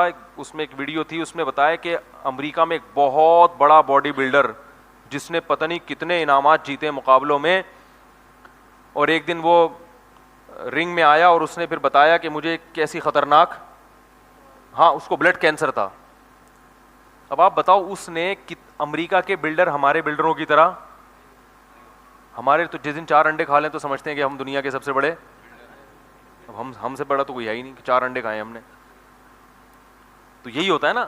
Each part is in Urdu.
اس میں ایک ویڈیو تھی, اس میں بتایا کہ امریکہ میں ایک بہت بڑا باڈی بلڈر جس نے پتہ نہیں کتنے انعامات جیتے مقابلوں میں, اور ایک دن وہ رنگ میں آیا اور اس نے پھر بتایا کہ مجھے کیسی خطرناک, ہاں اس کو بلڈ کینسر تھا. اب آپ بتاؤ اس نے امریکہ کے بلڈر ہمارے بلڈروں کی طرح, ہمارے تو جس دن 4 انڈے کھا لیں تو سمجھتے ہیں کہ ہم دنیا کے سب سے بڑے, اب ہم سے بڑا تو کوئی ہے ہی نہیں کہ 4 انڈے کھائے ہم نے. تو یہی ہوتا ہے نا.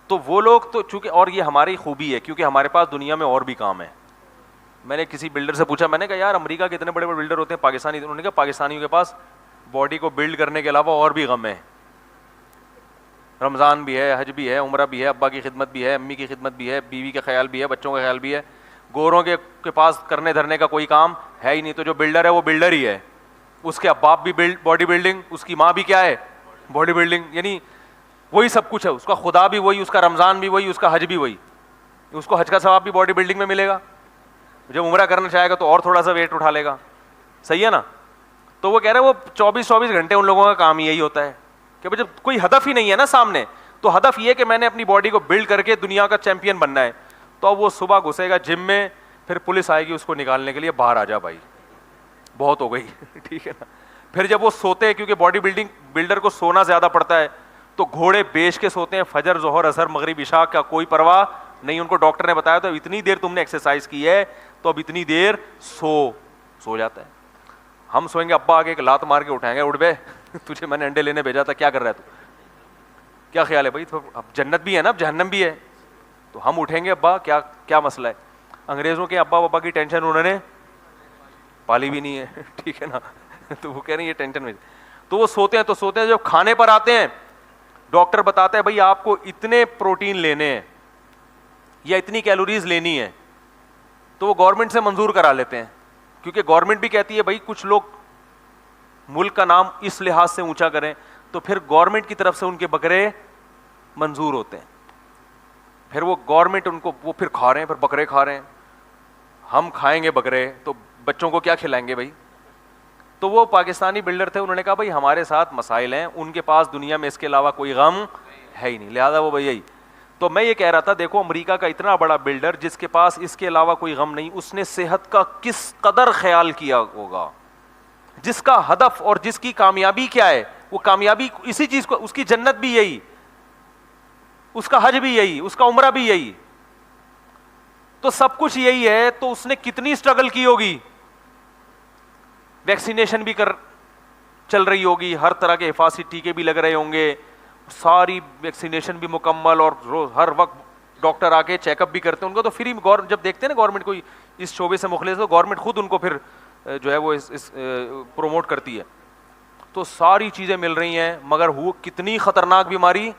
تو وہ لوگ تو چونکہ, اور یہ ہماری خوبی ہے کیونکہ ہمارے پاس دنیا میں اور بھی کام ہے. میں نے کسی بلڈر سے پوچھا, میں نے کہا یار امریکہ کے اتنے بڑے بڑے بلڈر ہوتے ہیں پاکستانی, انہوں نے کہا پاکستانیوں کے پاس باڈی کو بلڈ کرنے کے علاوہ اور بھی غم ہے, رمضان بھی ہے, حج بھی ہے, عمرہ بھی ہے, ابا کی خدمت بھی ہے, امی کی خدمت بھی ہے, بیوی کا خیال بھی ہے, بچوں کا خیال بھی ہے. گوروں کے پاس کرنے دھرنے کا کوئی کام ہے ہی نہیں. تو جو بلڈر ہے وہ بلڈر ہی ہے, اس کے باپ بھی باڈی بلڈنگ, اس کی ماں بھی کیا ہے باڈی بلڈنگ, یعنی وہی سب کچھ ہے. اس کا خدا بھی وہی, اس کا رمضان بھی وہی, اس کا حج بھی وہی. اس کو حج کا ثواب بھی باڈی بلڈنگ میں ملے گا, جب عمرہ کرنا چاہے گا تو اور تھوڑا سا ویٹ اٹھا لے گا. صحیح ہے نا. تو وہ کہہ رہے ہیں وہ 24 گھنٹے ان لوگوں کا کام یہی ہوتا ہے کہ جب کوئی ہدف ہی نہیں ہے نا سامنے, تو ہدف یہ کہ میں نے اپنی باڈی کو بلڈ کر کے دنیا کا چیمپئن بننا ہے. تو اب وہ صبح گھسے گا جم میں, پھر پولیس آئے گی اس کو نکالنے کے لیے, باہر آ جا بھائی بہت ہو گئی, ٹھیک ہے نا. پھر جب وہ سوتے ہیں, کیونکہ باڈی بلڈر کو سونا زیادہ پڑتا ہے, تو گھوڑے بیچ کے سوتے ہیں, فجر ظہر عصر مغرب عشاء کا کوئی پرواہ نہیں. ان کو ڈاکٹر نے بتایا تو اتنی دیر تم نے ایکسرسائز کی ہے تو اب اتنی دیر سو جاتا ہے. ہم سوئیں گے, ابا آگے ایک لات مار کے اٹھائیں گے, اٹھ بے تجھے میں نے انڈے لینے بھیجا تھا, کیا کر رہا ہے تو, کیا خیال ہے بھائی, تو اب جنت بھی ہے نا, اب جہنم بھی ہے. تو ہم اٹھیں گے, ابا کیا مسئلہ ہے. انگریزوں کے ابا ابا کی ٹینشن انہوں نے پالی بھی نہیں ہے, ٹھیک ہے نا. تو وہ کہہ رہے ہیں یہ ٹینشن میں, تو وہ سوتے ہیں. تو سوتے ہیں, جب کھانے پر آتے ہیں ڈاکٹر بتاتا ہے بھائی آپ کو اتنے پروٹین لینے ہیں یا اتنی کیلوریز لینی ہے, تو وہ گورنمنٹ سے منظور کرا لیتے ہیں, کیونکہ گورنمنٹ بھی کہتی ہے بھائی کچھ لوگ ملک کا نام اس لحاظ سے اونچا کریں, تو پھر گورنمنٹ کی طرف سے ان کے بکرے منظور ہوتے ہیں. پھر وہ گورنمنٹ ان کو وہ پھر کھا رہے ہیں, پھر بکرے کھا رہے ہیں. ہم کھائیں گے بکرے تو بچوں کو کیا کھلائیں گے بھائی. تو وہ پاکستانی بلڈر تھے, انہوں نے کہا بھائی ہمارے ساتھ مسائل ہیں, ان کے پاس دنیا میں اس کے علاوہ کوئی غم ہے ہی نہیں, لہذا وہ بھائی یہی. تو میں یہ کہہ رہا تھا, دیکھو امریکہ کا اتنا بڑا بلڈر جس کے پاس اس کے علاوہ کوئی غم نہیں, اس نے صحت کا کس قدر خیال کیا ہوگا, جس کا ہدف اور جس کی کامیابی کیا ہے, وہ کامیابی اسی چیز کو, اس کی جنت بھی یہی, اس کا حج بھی یہی, اس کا عمرہ بھی یہی, تو سب کچھ یہی ہے. تو اس نے کتنی اسٹرگل کی ہوگی, ویکسینیشن بھی چل رہی ہوگی, ہر طرح کے حفاظتی ٹیکے بھی لگ رہے ہوں گے, ساری ویکسینیشن بھی مکمل, اور ہر وقت ڈاکٹر آ کے چیک اپ بھی کرتے ہیں ان کو. تو فری جب دیکھتے ہیں نا گورنمنٹ کوئی اس شعبے سے مخلص, تو گورنمنٹ خود ان کو پھر جو ہے وہ پروموٹ کرتی ہے. تو ساری چیزیں مل رہی ہیں, مگر کتنی خطرناک بیماری